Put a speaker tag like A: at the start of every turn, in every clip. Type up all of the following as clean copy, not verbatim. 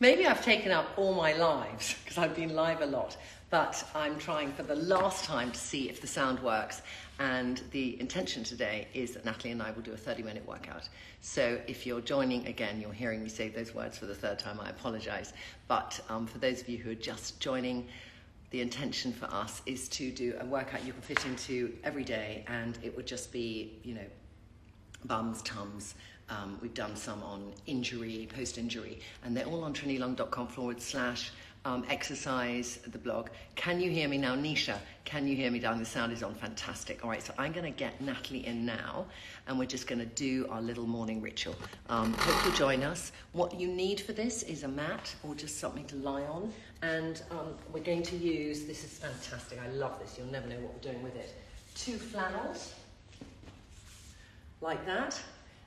A: Maybe I've taken up all my lives because I've been live a lot, but I'm trying for the last time to see if the sound works. And the intention today is that Natalie and I will do a 30-minute workout. So if you're joining again, you're hearing me say those words for the third time, I apologize. But for those of you who are just joining, the intention for us is to do a workout you can fit into every day, and it would just be, you know, bums, tums. We've done some on injury, post-injury, and they're all on trinnylung.com/exercise, the blog. Can you hear me now? Nisha, can you hear me, darling? The sound is on. Fantastic. All right, so I'm going to get Natalie in now, and we're just going to do our little morning ritual. Hope you'll join us. What you need for this is a mat or just something to lie on, and we're going to use, this is fantastic, I love this, you'll never know what we're doing with it, 2 flannels, like that.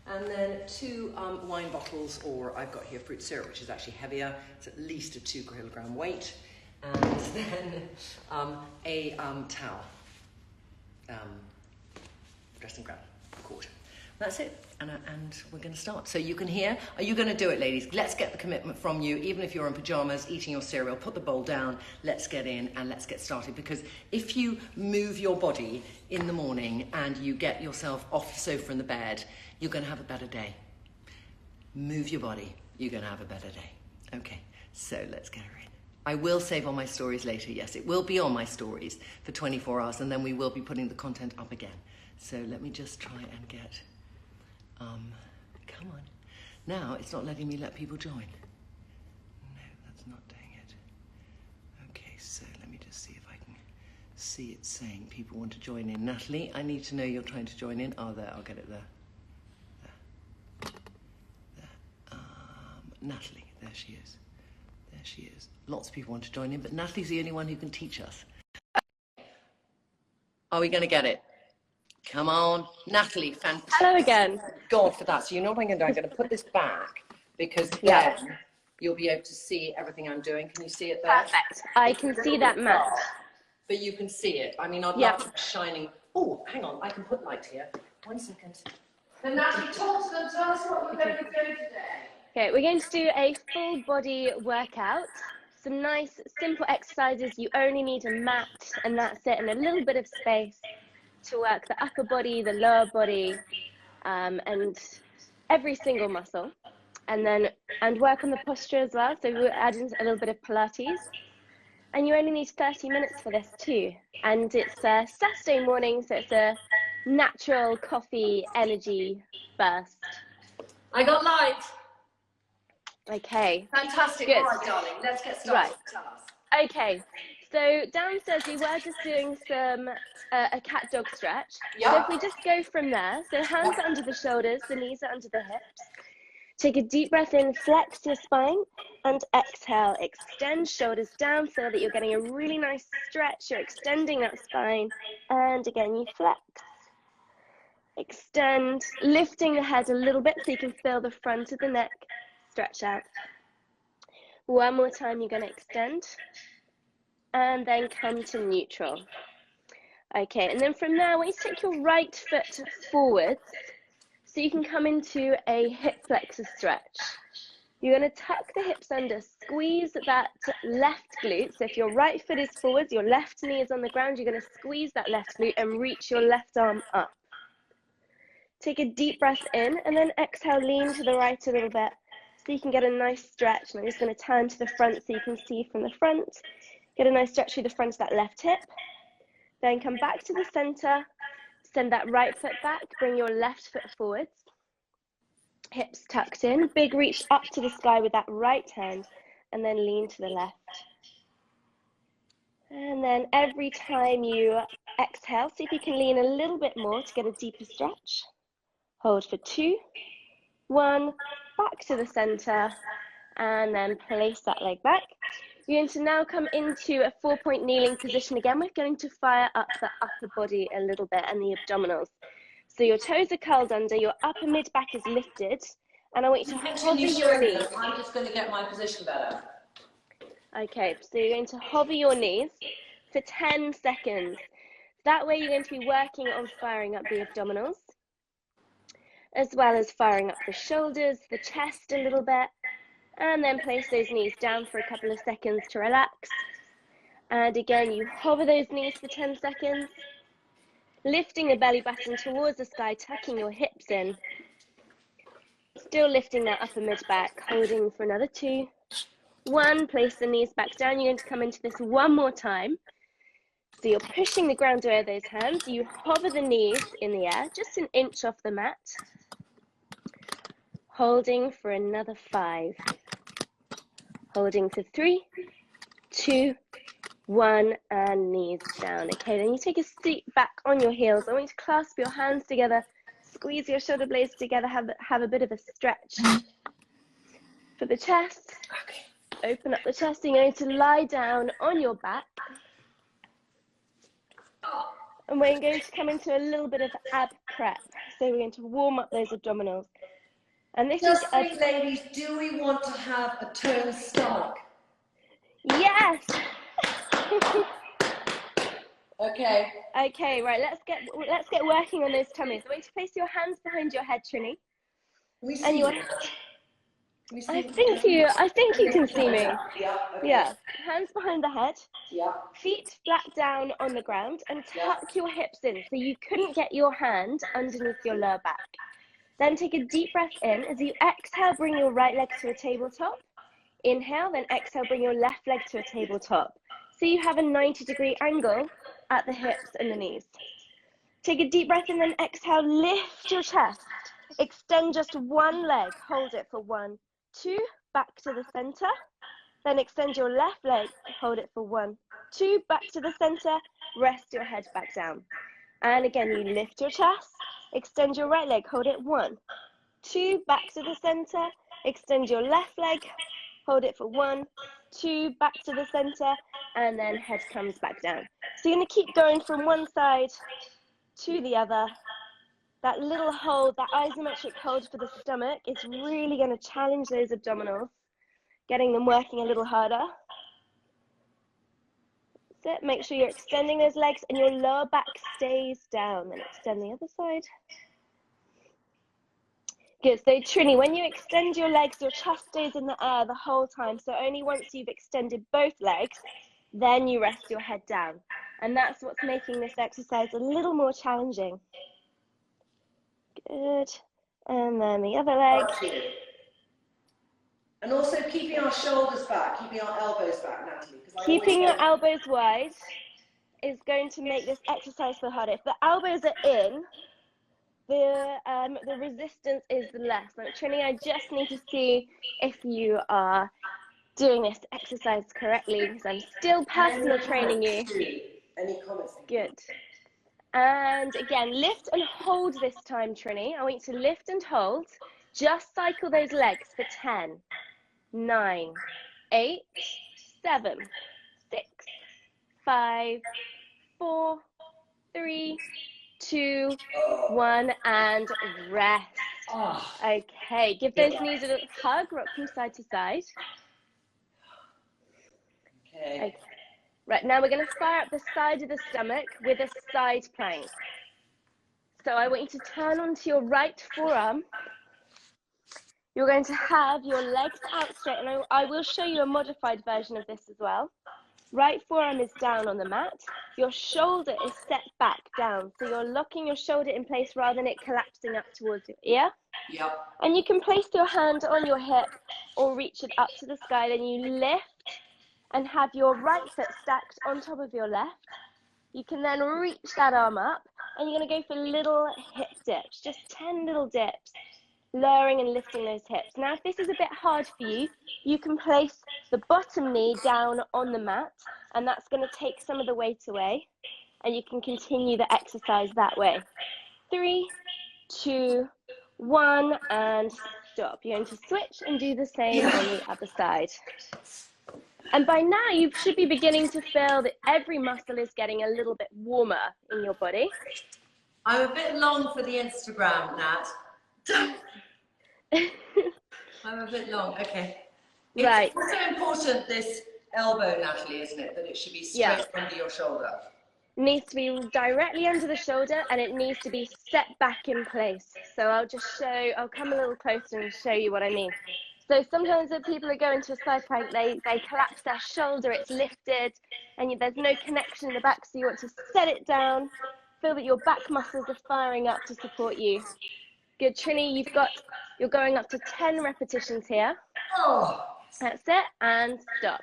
A: And then 2 wine bottles, or I've got here fruit syrup, which is actually heavier. It's at least a 2-kilogram weight. And then a towel, dressing ground, a quarter. That's it, and we're going to start. So you can hear, are you going to do it, ladies? Let's get the commitment from you, even if you're in pajamas, eating your cereal, put the bowl down, let's get in and let's get started. Because if you move your body in the morning and you get yourself off the sofa and the bed, you're going to have a better day. Move your body, you're going to have a better day. Okay, so let's get her in. I will save on my stories later, yes, it will be on my stories for 24 hours, and then we will be putting the content up again. So let me just try and get, come on. Now it's not letting me let people join. No, that's not doing it. Okay, so let me just see if I can see it saying people want to join in. Natalie, I need to know you're trying to join in. Oh, there, I'll get it there. Natalie, there she is. There she is. Lots of people want to join in, but Natalie's the only one who can teach us. Are we going to get it? Come on. Natalie, fantastic.
B: Hello again.
A: God for that. So you know what I'm going to do? I'm going to put this back because then you'll be able to see everything I'm doing. Can you see it there?
B: Perfect. I can see that mat.
A: But you can see it. I mean, I'd love to be shining. Oh, hang on. I can put light here. 1 second. Then Natalie, talk to them. Tell us what we're going to do today.
B: Okay, we're going to do a full body workout. Some nice, simple exercises. You only need a mat, and that's it, and a little bit of space to work the upper body, the lower body, and every single muscle. And work on the posture as well. So we'll add in a little bit of Pilates. And you only need 30 minutes for this too. And it's a Saturday morning, so it's a natural coffee energy burst.
A: I got light.
B: Okay.
A: Fantastic.
B: Good.
A: All right, darling. Let's get started.
B: Right.
A: Tell us.
B: Okay. So downstairs we were just doing some a cat dog stretch.
A: Yeah.
B: So if we just go from there, so hands are under the shoulders, the knees are under the hips. Take a deep breath in, flex your spine, and exhale. Extend shoulders down so that you're getting a really nice stretch. You're extending that spine, and again you flex. Extend, lifting the head a little bit so you can feel the front of the neck stretch out. One more time, you're going to extend and then come to neutral. Okay, and then from there, I want you to take your right foot forwards so you can come into a hip flexor stretch. You're going to tuck the hips under, squeeze that left glute. So if your right foot is forwards, your left knee is on the ground, you're going to squeeze that left glute and reach your left arm up. Take a deep breath in and then exhale, lean to the right a little bit so you can get a nice stretch. And I'm just going to turn to the front so you can see from the front. Get a nice stretch through the front of that left hip. Then come back to the center, send that right foot back, bring your left foot forwards. Hips tucked in, big reach up to the sky with that right hand, and then lean to the left. And then every time you exhale, see if you can lean a little bit more to get a deeper stretch. Hold for 2, 1, back to the center, and then place that leg back. You're going to now come into a 4-point kneeling position again. We're going to fire up the upper body a little bit and the abdominals. So your toes are curled under, your upper mid back is lifted, and I want you to hover your knees.
A: I'm just going to get my position better.
B: Okay, so you're going to hover your knees for 10 seconds. That way you're going to be working on firing up the abdominals, as well as firing up the shoulders, the chest a little bit, And then place those knees down for a couple of seconds to relax. And again, you hover those knees for 10 seconds, lifting the belly button towards the sky, tucking your hips in. Still lifting that upper mid back, holding for another 2. 1, place the knees back down. You're going to come into this one more time. So you're pushing the ground away with those hands. You hover the knees in the air, just an inch off the mat. Holding for another 5. Holding for 3, 2, 1, and knees down. Okay, then you take a seat back on your heels. I want you to clasp your hands together, squeeze your shoulder blades together, have a bit of a stretch for the chest. Okay. Open up the chest. You're going to lie down on your back. And we're going to come into a little bit of ab prep. So we're going to warm up those abdominals. And this
A: Just
B: is
A: think, ladies, do we want to have a toned stomach?
B: Yes.
A: Okay.
B: Okay, right. Let's get working on those tummies. I want you to place your hands behind your head, Trinny.
A: We see
B: and your, I think you can see me.
A: Yeah. Okay.
B: Yeah. Hands behind the head.
A: Yeah.
B: Feet flat down on the ground, and tuck your hips in so you couldn't get your hand underneath your lower back. Then take a deep breath in. As you exhale, bring your right leg to a tabletop. Inhale, then exhale, bring your left leg to a tabletop. So you have a 90-degree angle at the hips and the knees. Take a deep breath in, then exhale, lift your chest. Extend just one leg, hold it for 1, 2, back to the center. Then extend your left leg, hold it for 1, 2, back to the center, rest your head back down. And again, you lift your chest, extend your right leg, hold it 1, 2, back to the center, extend your left leg, hold it for 1, 2, back to the center, and then head comes back down. So you're going to keep going from one side to the other. That little hold, that isometric hold for the stomach is really going to challenge those abdominals, getting them working a little harder. That's it. Make sure you're extending those legs and your lower back stays down. Then extend the other side. Good. So Trinny, when you extend your legs, your chest stays in the air the whole time. So only once you've extended both legs, then you rest your head down. And that's what's making this exercise a little more challenging. Good. And then the other leg.
A: And also keeping our shoulders back, keeping our elbows back, Natalie.
B: Keeping your elbows wide is going to make this exercise feel harder. If the elbows are in, the resistance is less. Like, Trinny, I just need to see if you are doing this exercise correctly, because I'm still personal training you.
A: Any comments?
B: Good. And again, lift and hold this time, Trinny. I want you to lift and hold. Just cycle those legs for 10, 9, 8, 7, 6, 5, 4, 3, 2, 1, and rest. Okay, give those knees a little hug, rock from side to side. Okay. Right, now we're going to fire up the side of the stomach with a side plank. So I want you to turn onto your right forearm. You're going to have your legs out straight, and I will show you a modified version of this as well. Right forearm is down on the mat. Your shoulder is set back down. So you're locking your shoulder in place rather than it collapsing up towards your ear.
A: Yep.
B: And you can place your hand on your hip or reach it up to the sky. Then you lift and have your right foot stacked on top of your left. You can then reach that arm up, and you're going to go for little hip dips, just 10 little dips, lowering and lifting those hips. Now, if this is a bit hard for you, you can place the bottom knee down on the mat, and that's going to take some of the weight away, and you can continue the exercise that way. 3, 2, 1, and stop. You're going to switch and do the same on the other side. And by now, you should be beginning to feel that every muscle is getting a little bit warmer in your body.
A: I'm a bit long for the Instagram, Nat. I'm a bit long, okay. It's
B: right.
A: also important, this elbow, Natalie, isn't it? That it should be straight under your shoulder.
B: It needs to be directly under the shoulder, and it needs to be set back in place. So I'll come a little closer and show you what I mean. So sometimes when people are going to a side plank, they collapse their shoulder, it's lifted, and there's no connection in the back, so you want to set it down, feel that your back muscles are firing up to support you. Good, Trinny, you're going up to 10 repetitions here.
A: Oh.
B: That's it, and stop.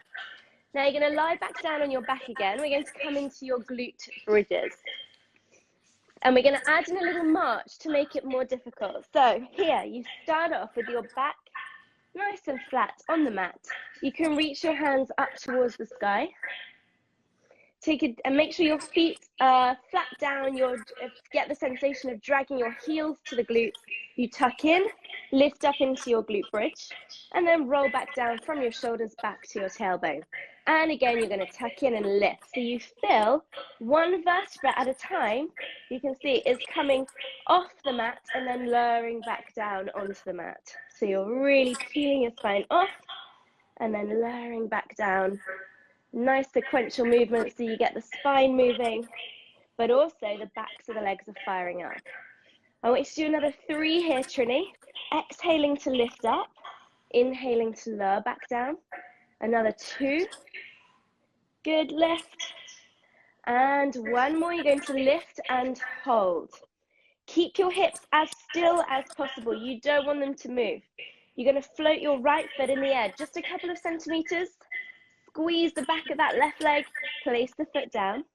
B: Now you're going to lie back down on your back again. We're going to come into your glute bridges. And we're going to add in a little march to make it more difficult. So here, you start off with your back nice and flat on the mat. You can reach your hands up towards the sky. Take it and make sure your feet are flat down. Get the sensation of dragging your heels to the glutes. You tuck in, lift up into your glute bridge, and then roll back down from your shoulders back to your tailbone. And again, you're going to tuck in and lift. So you feel one vertebra at a time, you can see, is coming off the mat and then lowering back down onto the mat. So you're really peeling your spine off and then lowering back down. Nice sequential movement so you get the spine moving, but also the backs of the legs are firing up. I want you to do another 3 here, Trinny. Exhaling to lift up, inhaling to lower back down. Another 2. Good, lift. And 1 more, you're going to lift and hold. Keep your hips as still as possible. You don't want them to move. You're going to float your right foot in the air, just a couple of centimeters. Squeeze the back of that left leg, place the foot down.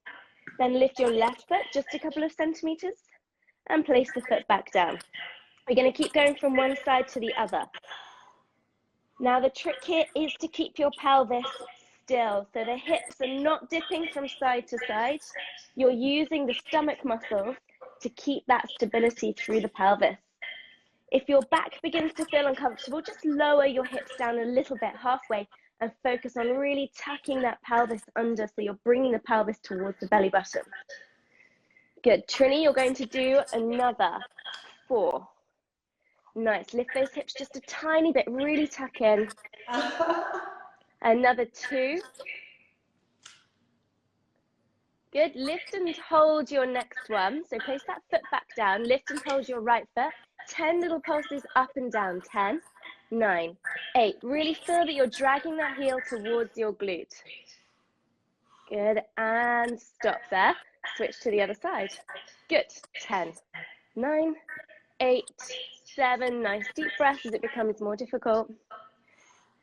B: Then lift your left foot just a couple of centimeters and place the foot back down. We're going to keep going from one side to the other. Now the trick here is to keep your pelvis still. So the hips are not dipping from side to side. You're using the stomach muscles to keep that stability through the pelvis. If your back begins to feel uncomfortable, just lower your hips down a little bit halfway and focus on really tucking that pelvis under, so you're bringing the pelvis towards the belly button. Good. Trinny, you're going to do another 4. Nice. Lift those hips just a tiny bit, really tuck in. Another 2. Good. Lift and hold your next one. So place that foot back down, lift and hold your right foot. 10 little pulses up and down. 10, 9, 8. Really feel that you're dragging that heel towards your glute. Good, and stop there. Switch to the other side. Good. 10, 9, 8, 7. Nice deep breath as it becomes more difficult.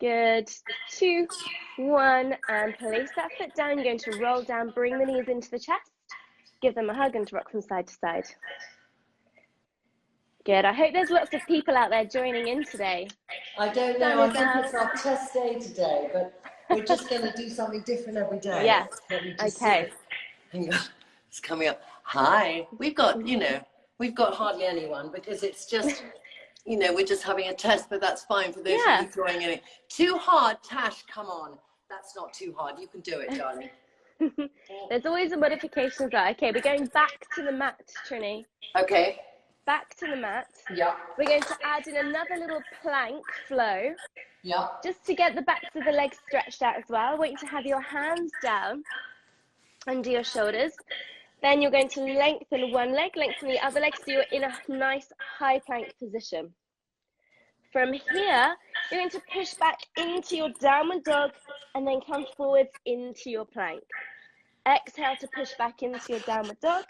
B: Good. 2, 1, and place that foot down. You're going to roll down, bring the knees into the chest. Give them a hug and rock from side to side. Good. I hope there's lots of people out there joining in today.
A: I don't know. I think it's our test day today, but we're just going to do something different every day.
B: Yes. Okay.
A: Hang on. It's coming up. Hi. We've got hardly anyone because it's just, we're just having a test, but that's fine for those of you joining in. Too hard, Tash, come on. That's not too hard. You can do it, darling.
B: There's always a modification of that. Okay, we're going back to the mat, Trinny.
A: Okay.
B: Back to the mat.
A: Yeah.
B: We're going to add in another little plank flow.
A: Yeah.
B: Just to get the backs of the legs stretched out as well. I want you to have your hands down under your shoulders. Then you're going to lengthen one leg, lengthen the other leg, so you're in a nice high plank position. From here, you're going to push back into your downward dog and then come forwards into your plank. Exhale to push back into your downward dog.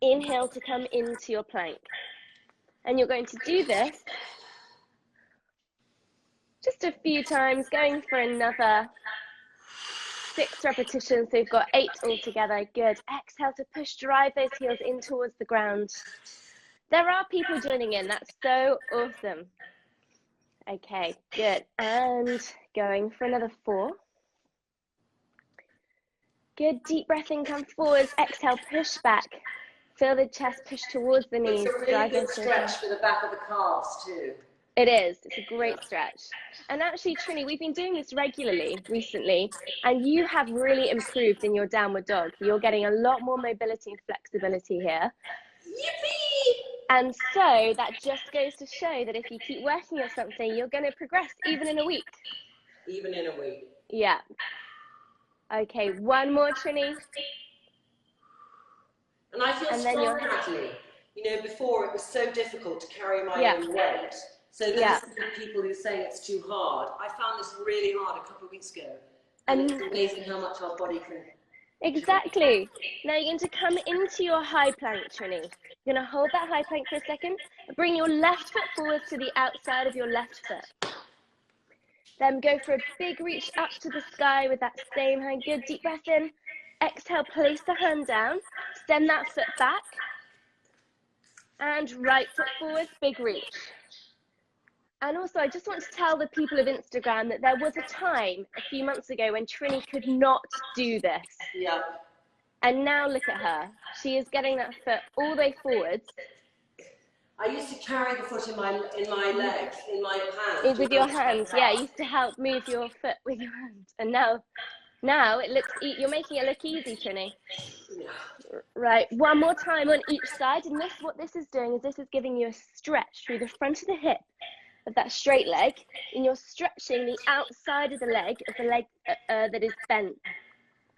B: Inhale to come into your plank. And you're going to do this just a few times, going for another 6 repetitions. So we've got 8 altogether. Good. Exhale to push, drive those heels in towards the ground. There are people joining in. That's so awesome. Okay, good. And going for another 4. Good. Deep breath in, come forwards. Exhale, push back. Feel the chest push towards the knees.
A: It's a really good stretch for the back of the calves too.
B: It is. It's a great stretch. And actually, Trinny, we've been doing this regularly recently, and you have really improved in your downward dog. You're getting a lot more mobility and flexibility here.
A: Yippee!
B: And so that just goes to show that if you keep working on something, you're going to progress even in a week.
A: Even in a week.
B: Yeah. Okay, 1 more, Trinny.
A: And I feel strong, Natalie. Before it was so difficult to carry my own weight. So there's people who say it's too hard. I found this really hard a couple of weeks ago. And it's amazing how much our body can...
B: Exactly. Now you're going to come into your high plank, Trinny. You're going to hold that high plank for a second. Bring your left foot forward to the outside of your left foot. Then go for a big reach up to the sky with that same hand. Good, deep breath in. Exhale, place the hand down. Extend that foot back. And right foot forward, big reach. And also, I just want to tell the people of Instagram that there was a time a few months ago when Trinny could not do this.
A: Yeah.
B: And now look at her. She is getting that foot all the way forwards.
A: I used to carry the foot in my legs, in my hands.
B: With your hands, yeah. I used to help move your foot with your hands. And now it looks, you're making it look easy, Trinny.
A: Yeah.
B: Right, one more time on each side. And what this is doing is this is giving you a stretch through the front of the hip of that straight leg, and you're stretching the outside of the leg that is bent,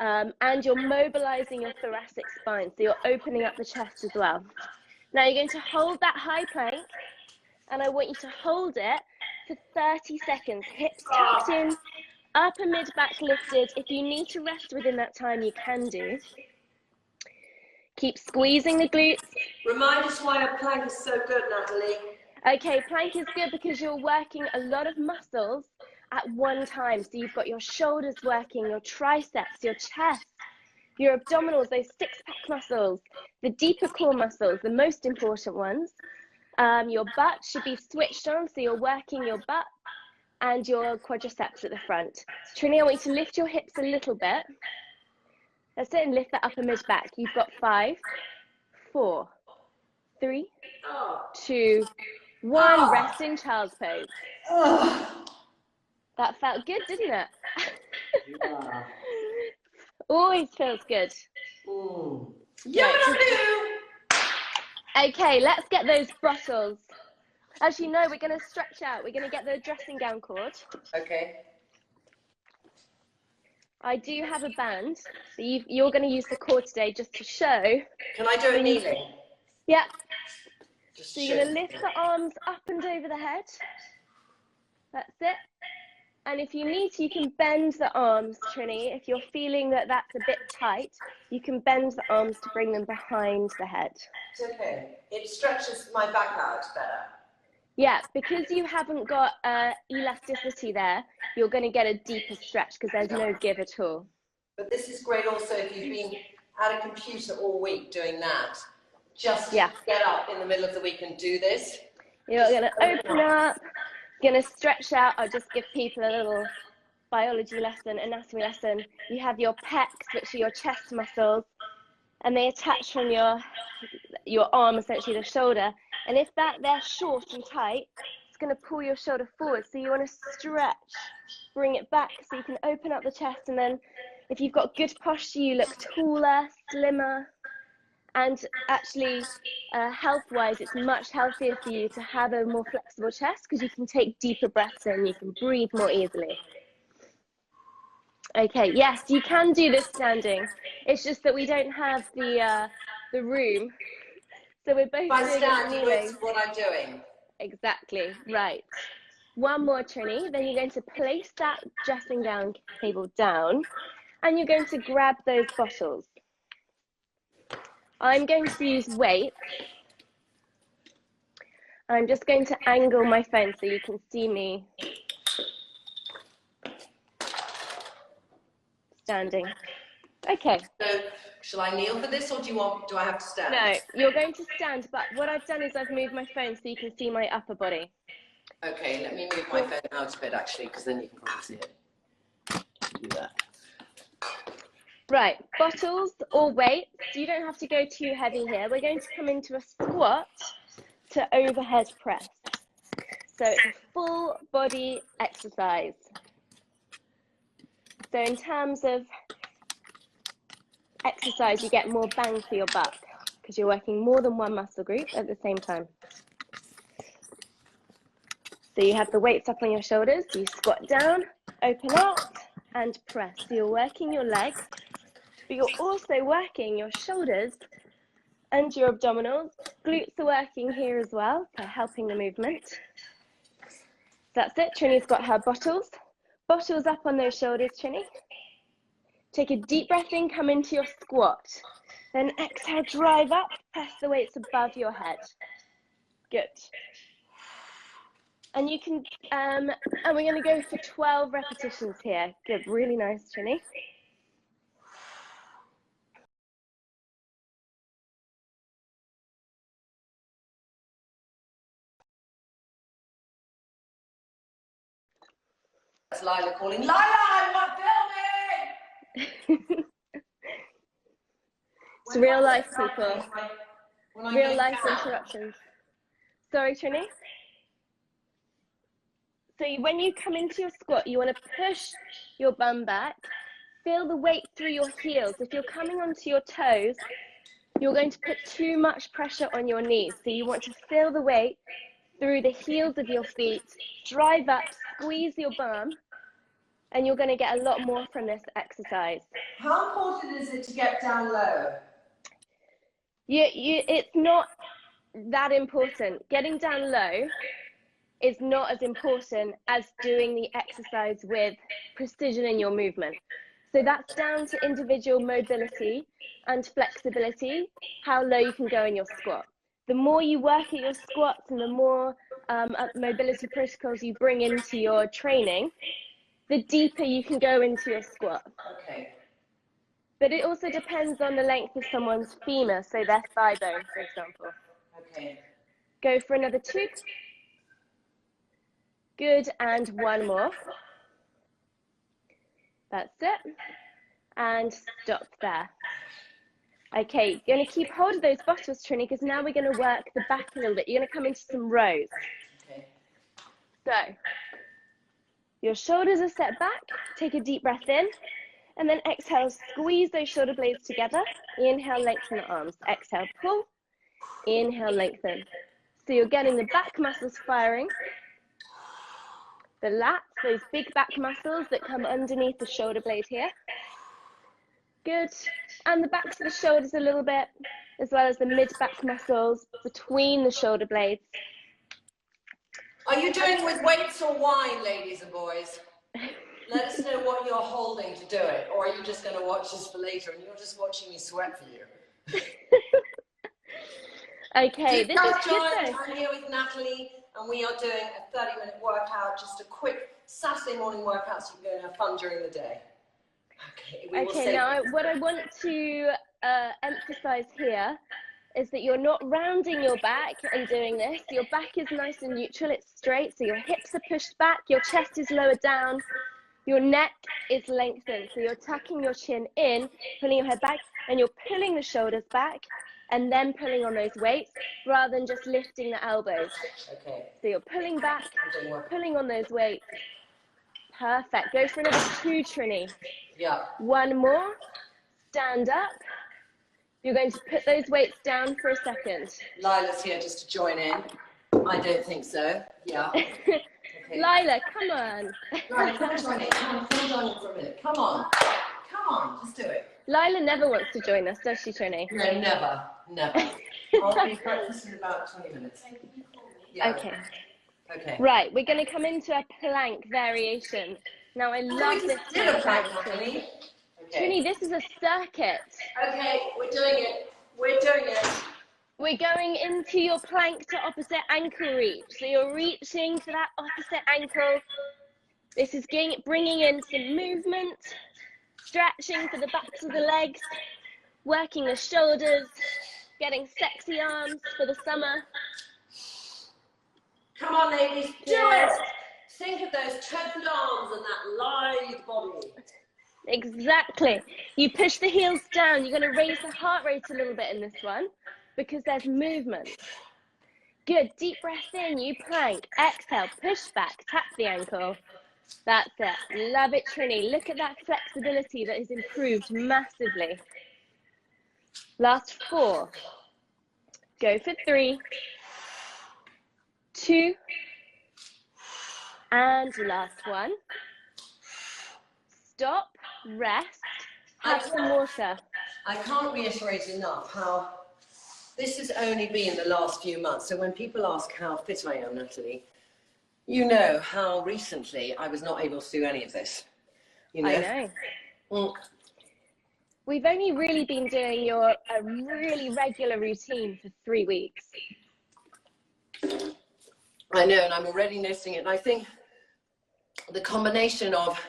B: and you're mobilizing your thoracic spine, so you're opening up the chest as well. Now you're going to hold that high plank, and I want you to hold it for 30 seconds, hips tucked in, upper mid back lifted. If you need to rest within that time, you can do. Keep squeezing the glutes.
A: Remind us why a plank is so good, Natalie.
B: Okay, plank is good because you're working a lot of muscles at one time. So you've got your shoulders working, your triceps, your chest, your abdominals, those six-pack muscles, the deeper core muscles, the most important ones. Your butt should be switched on, so you're working your butt and your quadriceps at the front. Trinny, I want you to lift your hips a little bit. That's it, and lift that upper mid back. You've got 5, 4, 3, 2, 1. Rest in child's pose. That felt good, didn't it?
A: Yeah.
B: Always feels good.
A: Yeah.
B: Okay, let's get those bottles. As you know, we're going to stretch out. We're going to get the dressing gown cord.
A: Okay.
B: I do have a band. So you're going to use the cord today just to show.
A: Can I do it kneeling?
B: Yeah.
A: Just
B: so you're going to lift the arms up and over the head. That's it. And if you need to, you can bend the arms, Trinny. If you're feeling that that's a bit tight, you can bend the arms to bring them behind the head.
A: It's okay. It stretches my back out better.
B: Yeah, because you haven't got elasticity there, you're going to get a deeper stretch because there's no give at all.
A: But this is great also if you've been at a computer all week doing that. Just get up in the middle of the week and do this.
B: You're going to open up, going to stretch out. I'll just give people a little biology lesson, anatomy lesson. You have your pecs, which are your chest muscles, and they attach from your arm, essentially the shoulder. And if they're short and tight, it's going to pull your shoulder forward. So you want to stretch, bring it back so you can open up the chest. And then if you've got good posture, you look taller, slimmer. And actually, health-wise, it's much healthier for you to have a more flexible chest because you can take deeper breaths in, you can breathe more easily. Okay, yes, you can do this standing. It's just that we don't have the room. So we're both doing it kneeling.
A: What I'm doing.
B: Exactly, right. One more, Trinny. Then you're going to place that dressing gown table down and you're going to grab those bottles. I'm going to use weights. I'm just going to angle my phone so you can see me standing. Okay.
A: So, shall I kneel for this or do I have to stand?
B: No, you're going to stand, but what I've done is I've moved my phone so you can see my upper body.
A: Okay, let me move my phone out a bit actually, because then you can probably see it. Do that.
B: Right, bottles or weights. You don't have to go too heavy here. We're going to come into a squat to overhead press. So it's a full body exercise. So in terms of exercise, you get more bang for your buck because you're working more than one muscle group at the same time. So you have the weights up on your shoulders, you squat down, open up and press. So you're working your legs, but you're also working your shoulders and your abdominals. Glutes are working here as well, so helping the movement. that's it. Trinny's got her bottles. Bottles up on those shoulders, Trinny. Take a deep breath in, come into your squat. Then exhale, drive up, press the weights above your head. Good. And you can, and we're going to go for 12 repetitions here. Good, really nice, Trinny.
A: That's Lila calling, Lila, I'm not filming!
B: It's real life, people. Real life interruptions. Sorry, Trinny? So when you come into your squat, you want to push your bum back, feel the weight through your heels. If you're coming onto your toes, you're going to put too much pressure on your knees. So you want to feel the weight through the heels of your feet, drive up, squeeze your bum, and you're going to get a lot more from this exercise.
A: How important is it to get down low?
B: It's not that important. Getting down low is not as important as doing the exercise with precision in your movement. So that's down to individual mobility and flexibility, how low you can go in your squat. The more you work at your squats and the more mobility protocols you bring into your training, the deeper you can go into your squat.
A: Okay.
B: But it also depends on the length of someone's femur, so their thigh bone, for example.
A: Okay.
B: Go for another 2. Good, and 1 more. That's it. And stop there. Okay, you're going to keep hold of those bottles, Trinny, because now we're going to work the back a little bit. You're going to come into some rows.
A: Okay.
B: So, your shoulders are set back. Take a deep breath in. And then exhale, squeeze those shoulder blades together. Inhale, lengthen the arms. Exhale, pull. Inhale, lengthen. So you're getting the back muscles firing. The lats, those big back muscles that come underneath the shoulder blade here. Good. And the backs of the shoulders a little bit, as well as the mid-back muscles between the shoulder blades.
A: Are you doing it with weights or wine, ladies and boys? Let us know what you're holding to do it, or are you just going to watch this for later and you're just watching me sweat for you?
B: Okay, this is good.
A: I'm here with Natalie, and we are doing a 30-minute workout, just a quick Saturday morning workout so you can go and have fun during the day. Okay,
B: now what I want to emphasize here is that you're not rounding your back and doing this. Your back is nice and neutral, it's straight, so your hips are pushed back, your chest is lower down, your neck is lengthened, so you're tucking your chin in, pulling your head back, and you're pulling the shoulders back, and then pulling on those weights, rather than just lifting the elbows.
A: Okay.
B: So you're pulling back, pulling on those weights. Perfect. Go for another 2, Trinny.
A: Yeah.
B: 1 more. Stand up. You're going to put those weights down for a second.
A: Lila's here just to join in. I don't think so. Yeah. Okay.
B: Lila, come on.
A: Lila, come join in. Come join in for a minute. Come on. Come on, just do it.
B: Lila never wants to join us, does she, Trinny?
A: No, never. Never. I'll be breakfast in about 20 minutes. Yeah.
B: Okay.
A: Okay.
B: Right, we're going to come into a plank variation. Now, I love this plank.
A: Okay.
B: Trinny, this is a circuit.
A: Okay, we're doing it. We're doing it.
B: We're going into your plank to opposite ankle reach. So you're reaching for that opposite ankle. This is bringing in some movement, stretching for the backs of the legs, working the shoulders, getting sexy arms for the summer.
A: Come on, ladies, do it! Think of those toned arms and that lithe body.
B: Exactly. You push the heels down. You're going to raise the heart rate a little bit in this one because there's movement. Good. Deep breath in. You plank. Exhale. Push back. Tap the ankle. That's it. Love it, Trinny. Look at that flexibility that has improved massively. Last 4. Go for 3, 2, and last 1. Stop, rest, have some water.
A: I can't reiterate enough how this has only been the last few months. So when people ask how fit I am, Natalie, You know how recently I was not able to do any of this. You know?
B: I know.
A: Mm.
B: We've only really been doing a really regular routine for 3 weeks.
A: I know, and I'm already noticing it. And I think the combination of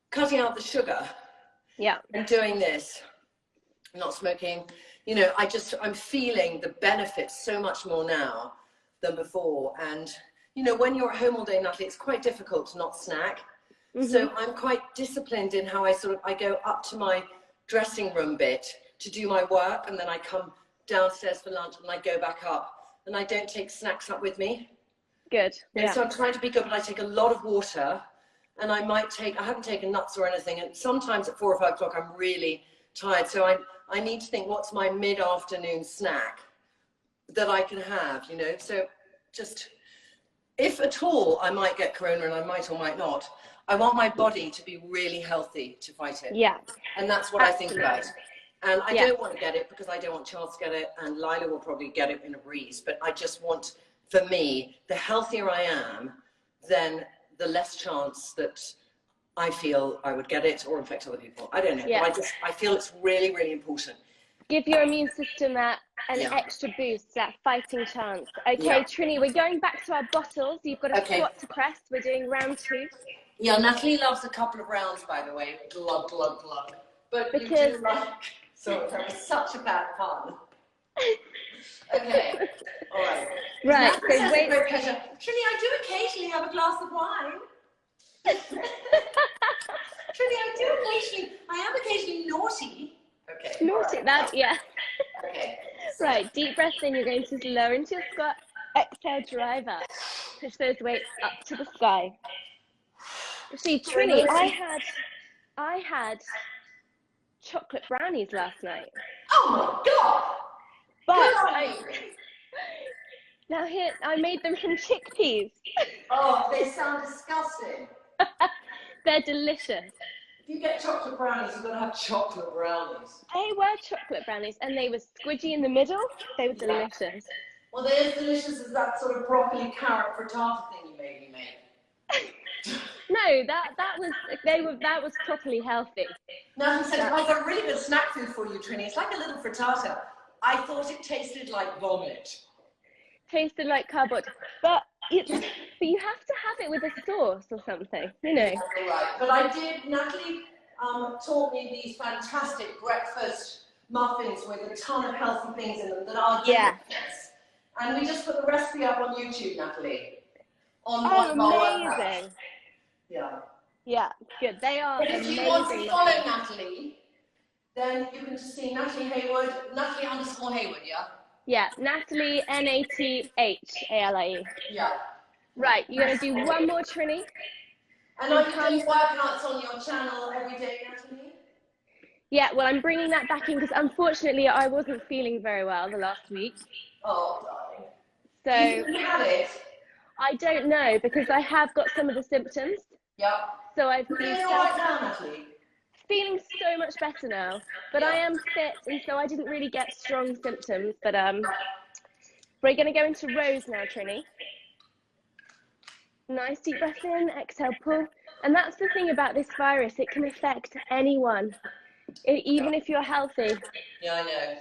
A: cutting out the sugar,
B: yeah,
A: and doing this, not smoking, you know, I'm feeling the benefits so much more now than before. And, you know, when you're at home all day, Natalie, it's quite difficult to not snack. So I'm quite disciplined in how I go up to my dressing room bit to do my work, and then I come downstairs for lunch and I go back up, and I don't take snacks up with me.
B: Good.
A: Yeah. So I'm trying to be good, but I take a lot of water, and I haven't taken nuts or anything, and sometimes at 4 or 5 o'clock I'm really tired, so I need to think, what's my mid-afternoon snack that I can have, you know? So just, if at all I might get corona, and I might or might not, I want my body to be really healthy to fight it.
B: Yeah.
A: And that's what
B: Absolutely.
A: I think about. And I don't want to get it because I don't want Charles to get it, and Lila will probably get it in a breeze. But I just want, for me, the healthier I am, then the less chance that I feel I would get it or infect other people. I don't know.
B: Yeah.
A: But I feel it's really, really important.
B: Give your immune system an extra boost, that fighting chance. Okay, Trinny, we're going back to our bottles. You've got a squat to press. We're doing round 2.
A: Yeah, Natalie loves a couple of rounds, by the way. Glug, glug, glug. But because you do like, so that was such a bad pun. Okay, all right.
B: Right, so wait.
A: Great pleasure. Trinny, I do occasionally have a glass of wine. Trinny, I am occasionally naughty. Okay.
B: Naughty, that, yeah.
A: Okay.
B: Right, deep breath in. You're going to lower into your squat. Exhale, drive up. Push those weights up to the sky. See, Trinny, I had chocolate brownies last night.
A: Oh my God!
B: But now here, I made them from chickpeas.
A: Oh, they sound disgusting.
B: They're delicious.
A: If you get chocolate brownies, you've got to have chocolate brownies.
B: They were chocolate brownies, and they were squidgy in the middle. They were delicious.
A: Well, they're as delicious as that sort of broccoli carrot frittata thing you made me make.
B: No, that was properly healthy.
A: Natalie said, I've got a really good snack food for you, Trinny. It's like a little frittata. I thought it tasted like vomit.
B: Tasted like cardboard, but you have to have it with a sauce or something, you know.
A: Right, but I did. Natalie taught me these fantastic breakfast muffins with a ton of healthy things in them that are delicious. And we just put the recipe up on YouTube, Natalie.
B: Amazing.
A: Yeah.
B: Yeah, good. They are amazing.
A: If you want to follow Natalie, then you can just see Natalie Haywood, Natalie_Haywood, yeah? Yeah,
B: Natalie, Nathalie.
A: Yeah.
B: Right, you're going to do one more, Trinny.
A: And are you doing workouts on your channel every day, Natalie?
B: Yeah, well, I'm bringing that back in because unfortunately I wasn't feeling very well the last week.
A: Oh, darling.
B: So
A: you had it?
B: I don't know because I have got some of the symptoms.
A: Yep.
B: So I've been
A: Natalie?
B: Feeling so much better now, but I am fit, and so I didn't really get strong symptoms. But we're going to go into rows now, Trinny. Nice deep breath in, exhale, pull. And that's the thing about this virus, it can affect anyone, even if you're healthy.
A: Yeah, I know.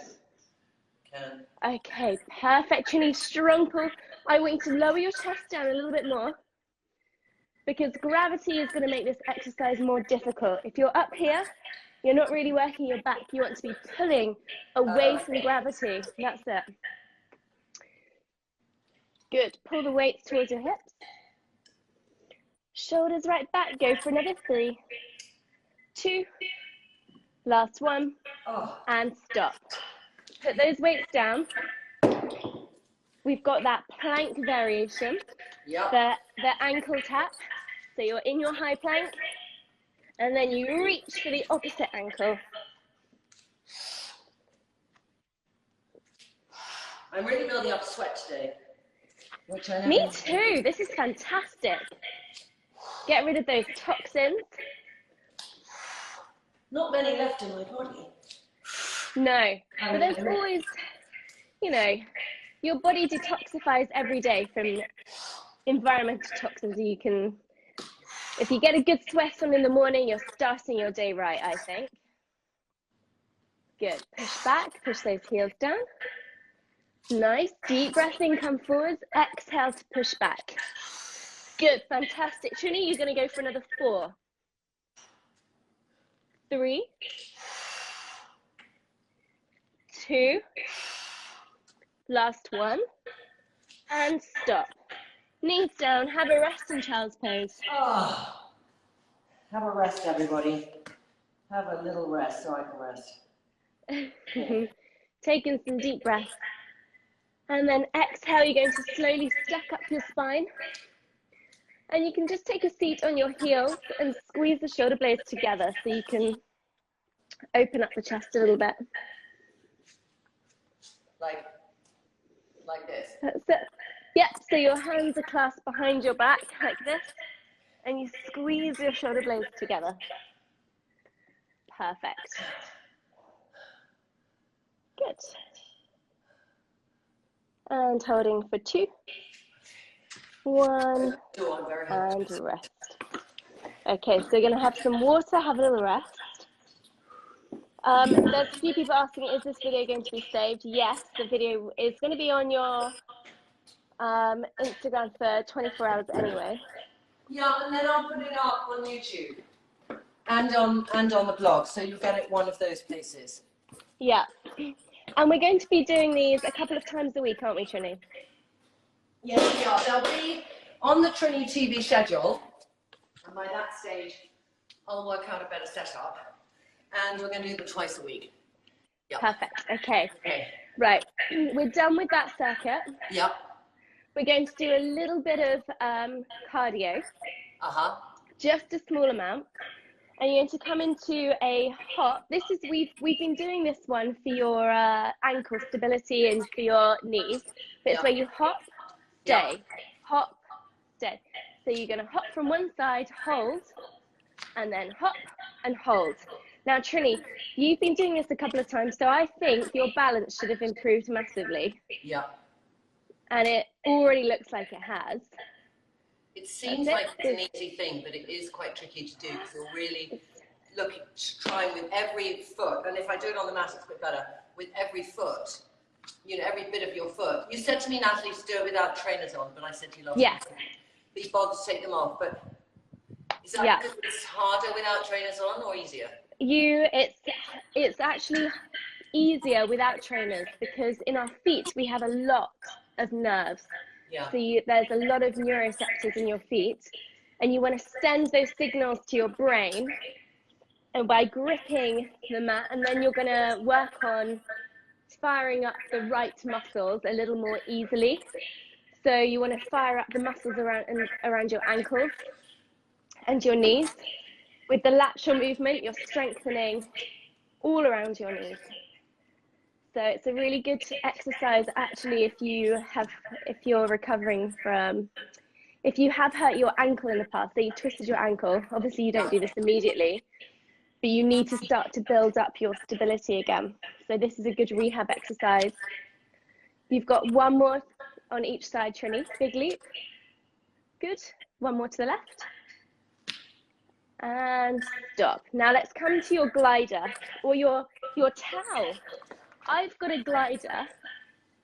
A: Can.
B: Okay, perfect, Trinny, strong pull. I want you to lower your chest down a little bit more, because gravity is going to make this exercise more difficult. If you're up here, you're not really working your back. You want to be pulling away from gravity. That's it. Good. Pull the weights towards your hips. Shoulders right back. Go for another 3, 2, last 1, and stop. Put those weights down. We've got that plank variation, the ankle tap. So you're in your high plank, and then you reach for the opposite ankle.
A: I'm really building up sweat today.
B: Me too. This is fantastic. Get rid of those toxins.
A: Not many left in my body.
B: No, but there's always, you know, your body detoxifies every day from environmental toxins. You can, if you get a good sweat on in the morning, you're starting your day right, I think. Good. Push back, push those heels down. Nice. Deep breath in, come forwards. Exhale to push back. Good. Fantastic. Trinny, you're going to go for another 4, 3, 2, last one, and stop. Knees down, have a rest in child's pose.
A: Oh, have a rest, everybody. Have a little rest so I can rest. Okay.
B: Taking some deep breaths. And then exhale, you're going to slowly stack up your spine. And you can just take a seat on your heels and squeeze the shoulder blades together so you can open up the chest a little bit.
A: Like this?
B: That's it. Yep, so your hands are clasped behind your back like this. And you squeeze your shoulder blades together. Perfect. Good. And holding for 2, 1, and rest. Okay, so you're going to have some water, have a little rest. There's a few people asking, is this video going to be saved? Yes, the video is going to be on your Instagram for 24 hours anyway.
A: Yeah, and then I'll put it up on YouTube and on the blog, so you'll get it one of those places.
B: Yeah, and we're going to be doing these a couple of times a week, aren't we, Trinny?
A: Yes, we are. They'll be on the Trinny TV schedule, and by that stage, I'll work out a better setup, and we're going to do them twice a week. Yep.
B: Perfect. Okay. Right. We're done with that circuit.
A: Yep.
B: We're going to do a little bit of cardio. Just a small amount. And you're going to come into a hop. This is, we've been doing this one for your ankle stability and for your knees. But it's where you hop, stay, hop, stay. So you're going to hop from one side, hold, and then hop and hold. Now, Trinny, you've been doing this a couple of times, so I think your balance should have improved massively.
A: Yeah.
B: And it already looks like it has.
A: It seems like it's an easy thing, but it is quite tricky to do because you're really trying with every foot. And if I do it on the mat, it's a bit better. With every foot, you know, every bit of your foot. You said to me, Natalie, to do it without trainers on, but I said to you last time, be bothered to take them off. But is that because it's harder without trainers on or easier?
B: It's actually easier without trainers because in our feet we have a lot of nerves. Yeah. So there's a lot of neuroreceptors in your feet, and you want to send those signals to your brain, and by gripping the mat, and then you're going to work on firing up the right muscles a little more easily. So you want to fire up the muscles around your ankles and your knees. With the lateral movement, you're strengthening all around your knees. So it's a really good exercise actually if you're recovering from, if you have hurt your ankle in the past, so you twisted your ankle, obviously you don't do this immediately, but you need to start to build up your stability again. So this is a good rehab exercise. You've got one more on each side, Trinny, big leap. Good, one more to the left. And stop. Now let's come to your glider or your towel. I've got a glider,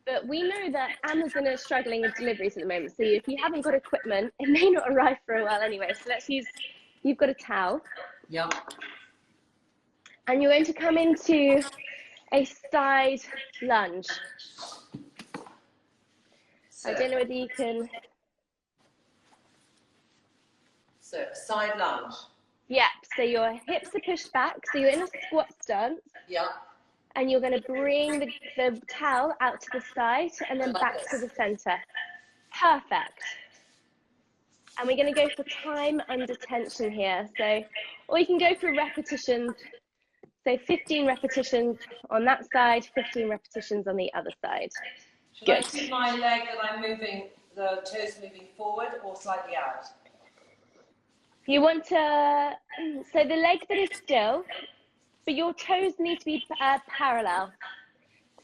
B: but we know that Amazon is struggling with deliveries at the moment. So if you haven't got equipment, it may not arrive for a while anyway. So let's use, you've got a towel.
A: Yep.
B: And you're going to come into a side lunge. I don't know whether you can.
A: So side lunge.
B: Yeah, so your hips are pushed back. So you're in a squat stance.
A: Yeah.
B: And you're going to bring the towel out to the side and then back to the center. Perfect. And we're going to go for time under tension here. So, or you can go for repetitions. So 15 repetitions on that side, 15 repetitions on the other side.
A: Should I keep my leg that I'm moving, the toes moving forward or slightly out?
B: You want to, so the leg that is still, but your toes need to be parallel,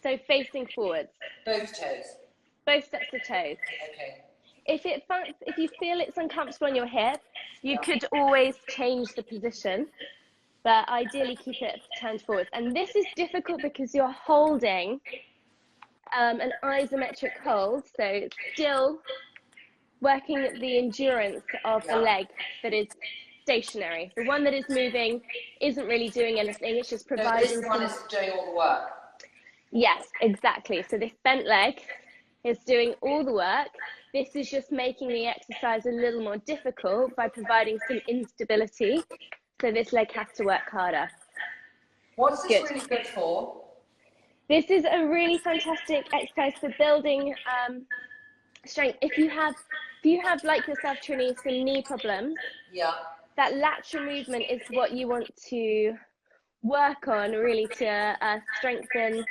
B: so facing forwards.
A: Both toes?
B: Both sets of toes.
A: Okay.
B: if you feel it's uncomfortable on your hip, you could always change the position, but ideally keep it turned forward. And this is difficult because you're holding an isometric hold, so it's still working the endurance of the leg that is stationary. The one that is moving isn't really doing anything, it's just providing
A: this one is doing all the work.
B: Yes, exactly. So this bent leg is doing all the work. This is just making the exercise a little more difficult by providing some instability. So this leg has to work harder.
A: What's this really good for?
B: This is a really fantastic exercise for building strength. If you have like yourself, Trinny, some knee problems, that lateral movement is what you want to work on, really, to strengthen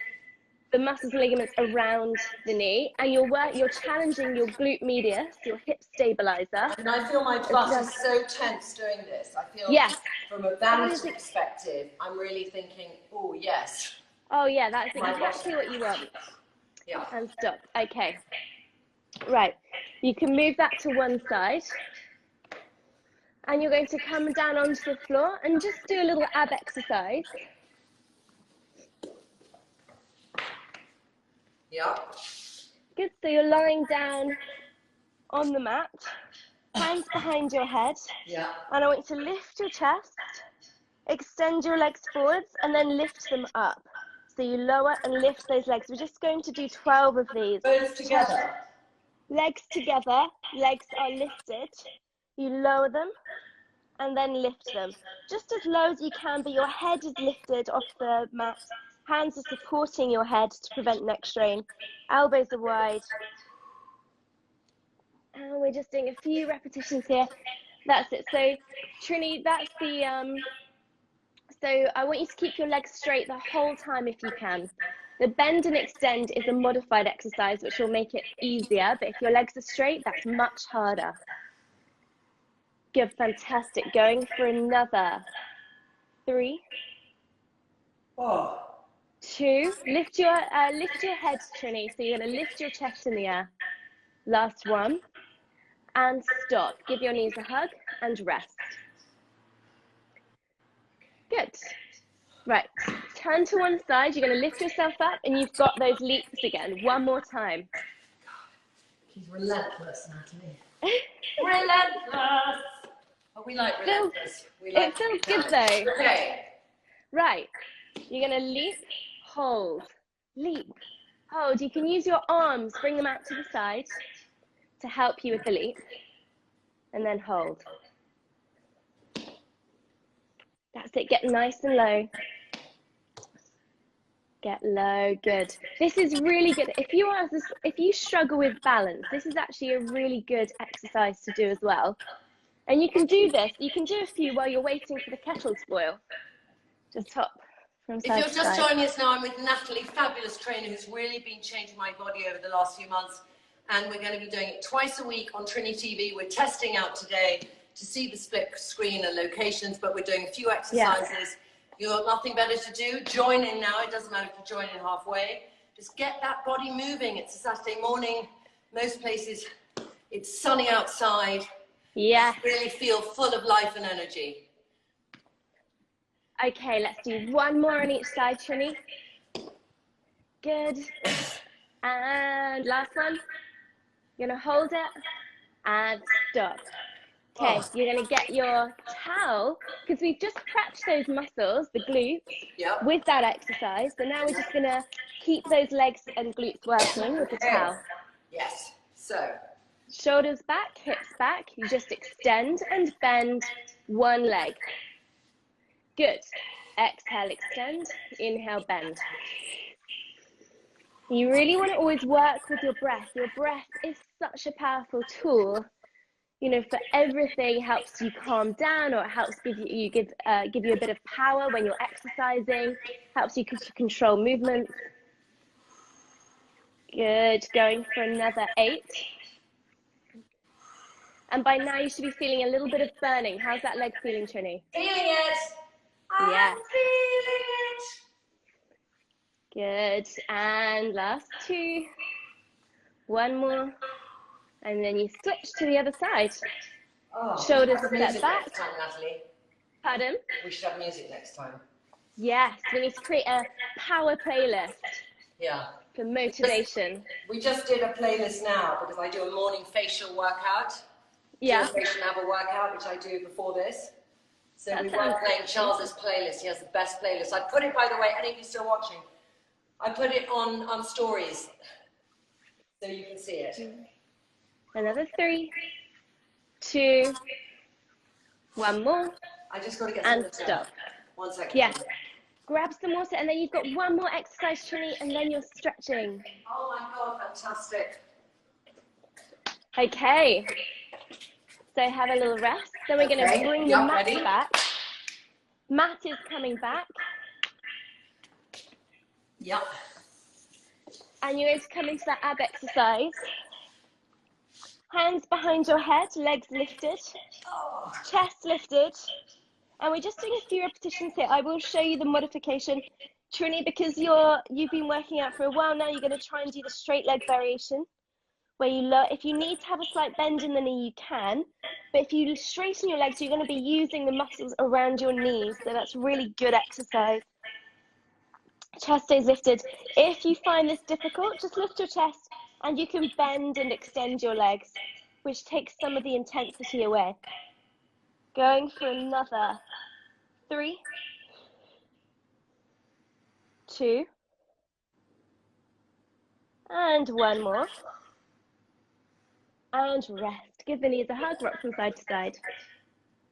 B: the muscles and ligaments around the knee, and you're challenging your glute medius, your hip stabilizer.
A: And I feel my butt is so tense doing this. I feel from a vanity perspective, I'm really thinking, oh yes.
B: Oh yeah, that's exactly what you want.
A: Yeah.
B: And stop. Okay. Right. You can move that to one side. And you're going to come down onto the floor and just do a little ab exercise.
A: Yeah.
B: Good. So you're lying down on the mat, hands behind your head.
A: Yeah.
B: And I want you to lift your chest, extend your legs forwards, and then lift them up. So you lower and lift those legs. We're just going to do 12 of these.
A: Both together.
B: Legs together, legs are lifted. You lower them and then lift them. Just as low as you can, but your head is lifted off the mat. Hands are supporting your head to prevent neck strain. Elbows are wide. And we're just doing a few repetitions here. That's it. So, Trinny, that's the, so I want you to keep your legs straight the whole time if you can. The bend and extend is a modified exercise, which will make it easier. But if your legs are straight, that's much harder. Good, fantastic. Going for another 3, 2. Lift your head, Trinny. So you're going to lift your chest in the air. Last one. And stop. Give your knees a hug and rest. Good. Right. Turn to one side. You're going to lift yourself up, and you've got those leaps again. One more time.
A: He's relentless, Natalie. Relentless. Oh, we like relentless.
B: It feels good though.
A: Okay.
B: Right. You're going to leap, hold, leap, hold. You can use your arms, bring them out to the side to help you with the leap, and then hold. That's it. Get nice and low. Get low. Good. This is really good. If you struggle with balance, this is actually a really good exercise to do as well. And you can do this. You can do a few while you're waiting for the kettle to boil. Just hop from side to side.
A: If you're just joining us now, I'm with Natalie, fabulous trainer who's really been changing my body over the last few months. And we're going to be doing it twice a week on Trinny TV. We're testing out today to see the split screen and locations, but we're doing a few exercises. Yeah. You've got nothing better to do. Join in now. It doesn't matter if you join in halfway. Just get that body moving. It's a Saturday morning. Most places, it's sunny outside.
B: Yeah.
A: Really feel full of life and energy.
B: Okay, let's do one more on each side, Trinny. Good. And last one. You're going to hold it and stop. Okay, you're going to get your towel, because we've just prepped those muscles, the glutes, with that exercise. So now we're just going to keep those legs and glutes working with the towel.
A: Yes. So.
B: Shoulders back, hips back. You just extend and bend one leg. Good. Exhale, extend. Inhale, bend. You really want to always work with your breath. Your breath is such a powerful tool, you know, for everything. Helps you calm down, or it helps give you a bit of power when you're exercising. Helps you control movements. Good. Going for another 8. And by now you should be feeling a little bit of burning. How's that leg feeling, Trinny?
A: Feeling it.
B: Yeah.
A: I'm feeling it.
B: Good. And last 2. One more. And then you switch to the other side.
A: Oh,
B: Shoulders
A: we should have
B: step
A: music
B: back.
A: next time, Natalie.
B: Pardon?
A: We should have music next time.
B: Yes, we need to create a power playlist.
A: Yeah.
B: For motivation.
A: We just did a playlist now because I do a morning facial workout.
B: Yeah.
A: Do a facial navel workout, which I do before this. So
B: That
A: we
B: sounds
A: were playing Charles's playlist. He has the best playlist. I put it, by the way, any of you still watching, I put it on stories so you can see it.
B: Another 3, 2, one more.
A: I just got to get
B: and
A: some
B: stop.
A: 1 second.
B: Yes. Grab some water, and then you've got one more exercise, Trinny, and then you're stretching.
A: Oh my God, fantastic.
B: Okay. So have a little rest. Then we're going to bring the mat back. Mat is coming back.
A: Yep.
B: And you're going to come into that ab exercise. Hands behind your head, legs lifted, chest lifted. And we're just doing a few repetitions here. I will show you the modification. Trinny, because you've been working out for a while now, you're going to try and do the straight leg variation, where you if you need to have a slight bend in the knee, you can. But if you straighten your legs, you're going to be using the muscles around your knees. So that's really good exercise. Chest stays lifted. If you find this difficult, just lift your chest and you can bend and extend your legs, which takes some of the intensity away. Going for another 3, 2, and one more. And rest. Give the knees a hug, rock from side to side.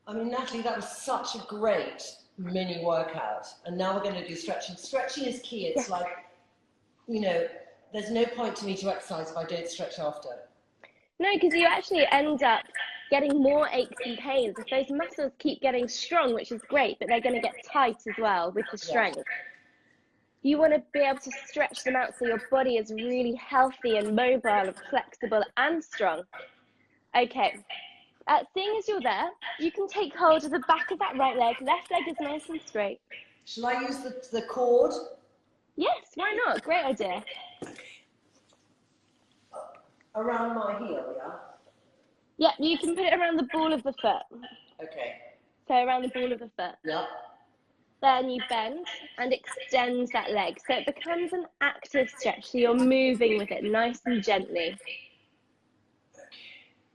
A: I mean, Natalie, that was such a great mini workout. And now we're going to do stretching. Stretching is key. It's like, you know, there's no point to me to exercise if I don't stretch after.
B: No, because you actually end up getting more aches and pains. If those muscles keep getting strong, which is great, but they're going to get tight as well with the strength. You want to be able to stretch them out so your body is really healthy and mobile and flexible and strong. Okay, seeing as you're there, you can take hold of the back of that right leg. Left leg is nice and straight.
A: Shall I use the cord?
B: Yes, why not? Great idea.
A: Around my heel, yeah?
B: Yeah, you can put it around the ball of the foot.
A: Okay.
B: So around the ball of the foot.
A: Yeah.
B: Then you bend and extend that leg. So it becomes an active stretch. So you're moving with it nice and gently.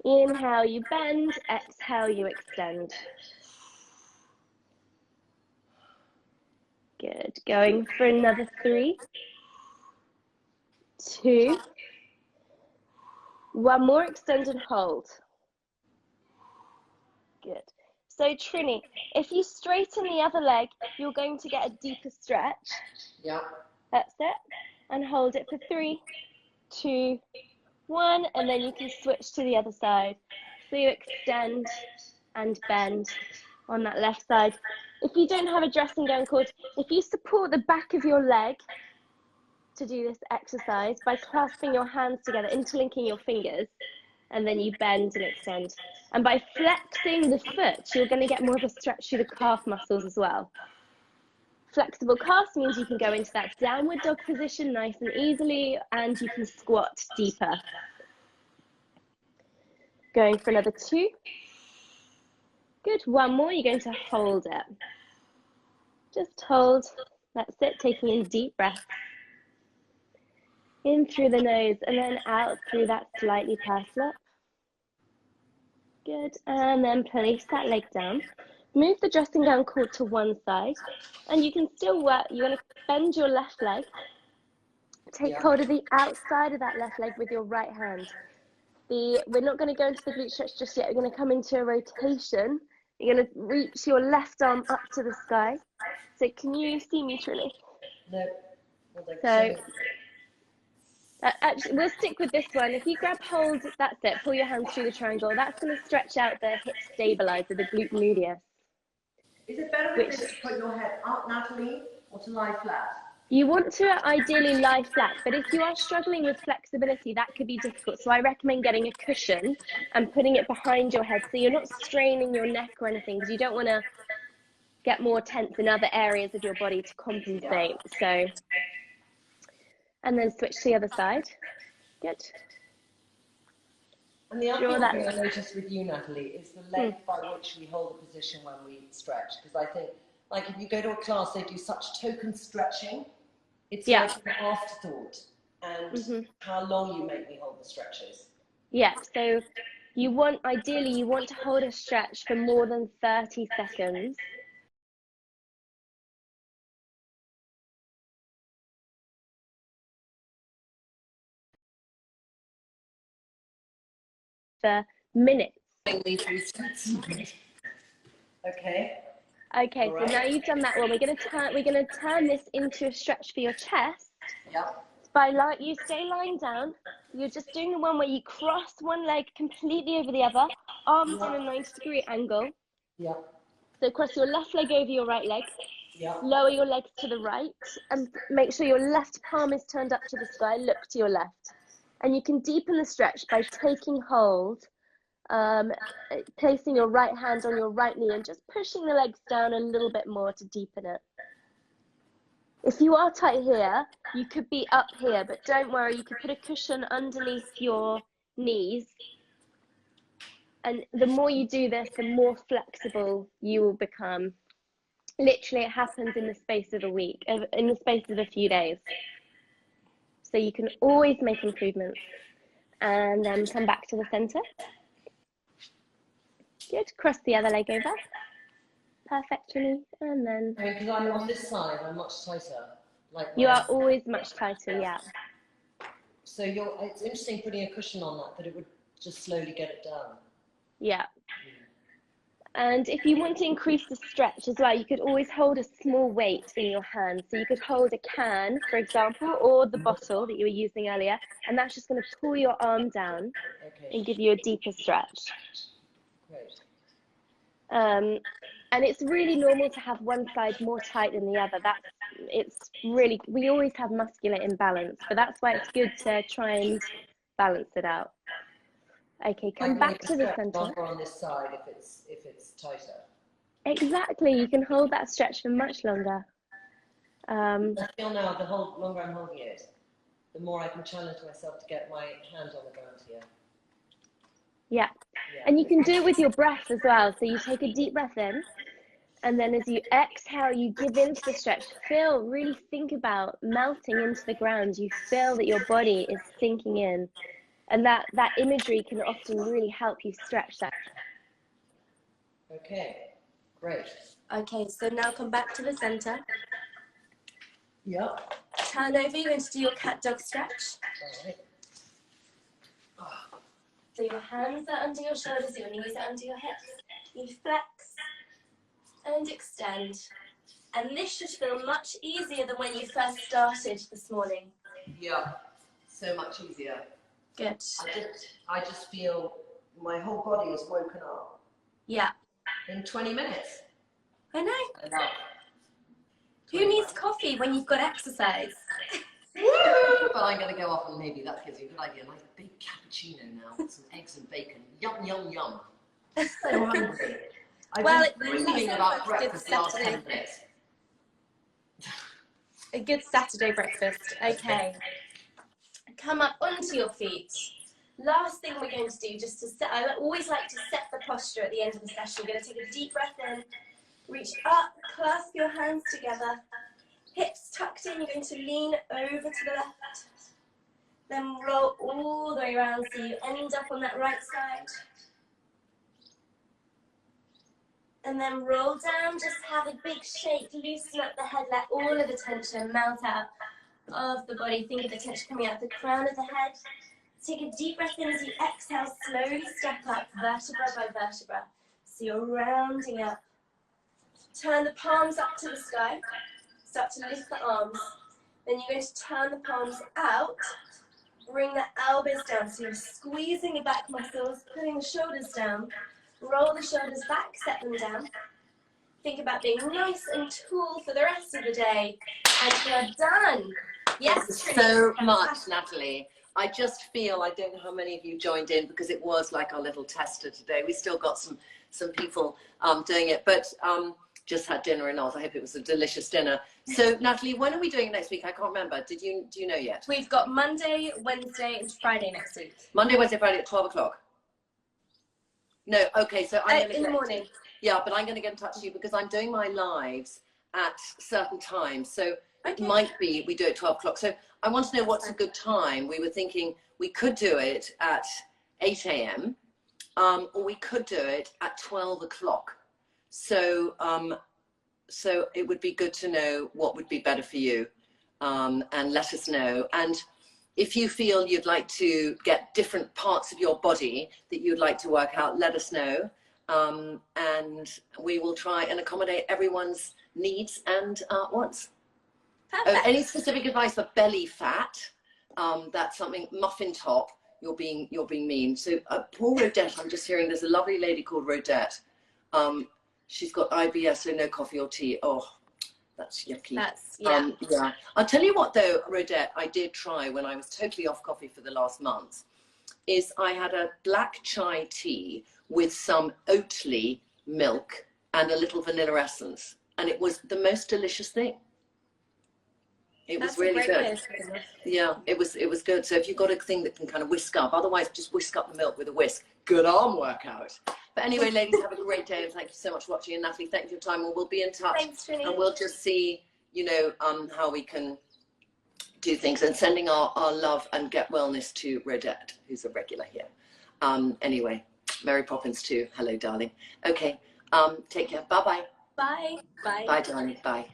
B: Inhale, you bend. Exhale, you extend. Good. Going for another 3, 2. One more, extend and hold. Good. So Trinny, if you straighten the other leg, you're going to get a deeper stretch.
A: Yeah.
B: That's it. And hold it for 3, 2, 1, and then you can switch to the other side. So you extend and bend on that left side. If you don't have a dressing gown cord, if you support the back of your leg to do this exercise by clasping your hands together, interlinking your fingers, and then you bend and extend. And by flexing the foot, you're going to get more of a stretch through the calf muscles as well. Flexible calves means you can go into that downward dog position nice and easily, and you can squat deeper. Going for another 2. Good, one more, you're going to hold it. Just hold, that's it, taking in deep breaths. In through the nose and then out through that slightly pursed lip. Good, and then place that leg down. Move the dressing gown cord to one side, and you can still work. You're going to bend your left leg. Take hold of the outside of that left leg with your right hand. We're not going to go into the glute stretch just yet. We're going to come into a rotation. You're going to reach your left arm up to the sky. So can you see me, Trinny?
A: No.
B: So actually, we'll stick with this one. If you grab hold, that's it. Pull your hands through the triangle. That's going to stretch out the hip stabilizer, the glute medius.
A: Is it better with this to put your head up, Natalie, or to lie flat?
B: You want to ideally lie flat, but if you are struggling with flexibility, that could be difficult. So I recommend getting a cushion and putting it behind your head so you're not straining your neck or anything, because you don't want to get more tense in other areas of your body to compensate. So, and then switch to the other side. Good.
A: And the other
B: Draw
A: thing
B: that.
A: I noticed with you, Natalie, is the length by which we hold the position when we stretch. Because I think, like, if you go to a class, they do such token stretching. It's like an afterthought. And how long you make me hold the stretches.
B: Yeah, so ideally, you want to hold a stretch for more than 30 seconds. For minutes.
A: Okay.
B: Okay, so now you've done that one. We're going to turn this into a stretch for your chest.
A: Yeah.
B: You stay lying down. You're just doing the one where you cross one leg completely over the other, arms in a 90-degree angle.
A: Yeah.
B: So cross your left leg over your right leg.
A: Yeah.
B: Lower your legs to the right and make sure your left palm is turned up to the sky. Look to your left. And you can deepen the stretch by taking hold, placing your right hand on your right knee and just pushing the legs down a little bit more to deepen it. If you are tight here, you could be up here, but don't worry, you could put a cushion underneath your knees. And the more you do this, the more flexible you will become. Literally, it happens in the space of a week, in the space of a few days. So you can always make improvements. And then come back to the center. Good, cross the other leg over. Perfectly, and then...
A: Because I'm on this side, I'm much tighter. Like
B: you are always much tighter, yeah.
A: So it's interesting putting a cushion on that it would just slowly get it down.
B: Yeah. And if you want to increase the stretch as well, you could always hold a small weight in your hand. So you could hold a can, for example, or the bottle that you were using earlier, and that's just going to pull your arm down and give you a deeper stretch.
A: Great.
B: And it's really normal to have one side more tight than the other. We always have muscular imbalance, but that's why it's good to try and balance it out. Okay, come back to the center.
A: Longer on this side if it's tighter.
B: Exactly, you can hold that stretch for much longer.
A: I feel now the longer I'm holding it, the more I can challenge myself to get my hand on the ground here.
B: Yeah. And you can do it with your breath as well. So you take a deep breath in, and then as you exhale, you give into the stretch. Really think about melting into the ground. You feel that your body is sinking in. And that imagery can often really help you stretch that.
A: Okay, great.
B: Okay, so now come back to the center.
A: Yep.
B: Turn over, you're going to do your cat dog stretch.
A: All right.
B: So your hands are under your shoulders, your knees are under your hips. You flex and extend. And this should feel much easier than when you first started this morning.
A: Yeah, so much easier.
B: Good.
A: I just feel my whole body is woken up.
B: Yeah.
A: In 20 minutes.
B: I know.
A: Enough.
B: Who needs coffee when you've got exercise?
A: But I'm going to go off and maybe that gives you a good idea. Like a big cappuccino now with some eggs and bacon. Yum, yum, yum. So hungry. I've been dreaming about breakfast the last 10 minutes.
B: A good Saturday breakfast. Okay. Come up onto your feet. Last thing we're going to do, just to set, I always like to set the posture at the end of the session. You're going to take a deep breath in, reach up, clasp your hands together, hips tucked in. You're going to lean over to the left, then roll all the way around so you end up on that right side. And then roll down, just have a big shake, loosen up the head, let all of the tension melt out of the body. Think of the tension coming out the crown of the head. Take a deep breath in as you exhale, slowly step up vertebra by vertebra. So you're rounding up. Turn the palms up to the sky. Start to lift the arms. Then you're going to turn the palms out. Bring the elbows down. So you're squeezing the back muscles, pulling the shoulders down. Roll the shoulders back, set them down. Think about being nice and tall for the rest of the day. And you're done. Yes,
A: Thank you so much, Natalie. I just feel, I don't know how many of you joined in because it was like our little tester today. We still got some people doing it, but just had dinner in Oz. I hope it was a delicious dinner. So Natalie, when are we doing it next week? I can't remember. Do you know yet?
B: We've got Monday, Wednesday and Friday next week.
A: Monday, Wednesday, Friday at 12 o'clock. No, okay, so I'm going to
B: in the morning.
A: Yeah, but I'm going to get in touch with you because I'm doing my lives at certain times. So it
B: Okay.
A: might be we do it 12 o'clock. So I want to know what's a good time. We were thinking we could do it at 8 a.m. Or we could do it at 12 o'clock. So, so it would be good to know what would be better for you, and let us know. And if you feel you'd like to get different parts of your body that you'd like to work out, let us know. And we will try and accommodate everyone's needs and wants. Any specific advice for belly fat? That's something. Muffin top. You're being mean. So poor Rodette. I'm just hearing there's a lovely lady called Rodette. She's got IBS, so no coffee or tea. Oh, that's yucky. Yeah. I'll tell you what though, Rodette, I did try when I was totally off coffee for the last month, is I had a black chai tea with some Oatly milk and a little vanilla essence. And it was the most delicious thing. It was really good. Yeah, it was good. So if you've got a thing that can kind of whisk up, otherwise just whisk up the milk with a whisk. Good arm workout. But anyway, ladies, have a great day and thank you so much for watching. And Natalie, thank you for your time. And we'll be in touch.
B: Thanks, Trinny. And
A: we'll just see, you know, how we can do things, and sending our love and get wellness to Rodette, who's a regular here. Anyway, Mary Poppins too. Hello, darling. Okay, take care. Bye-bye.
B: Bye. Bye.
A: Bye, darling. Bye.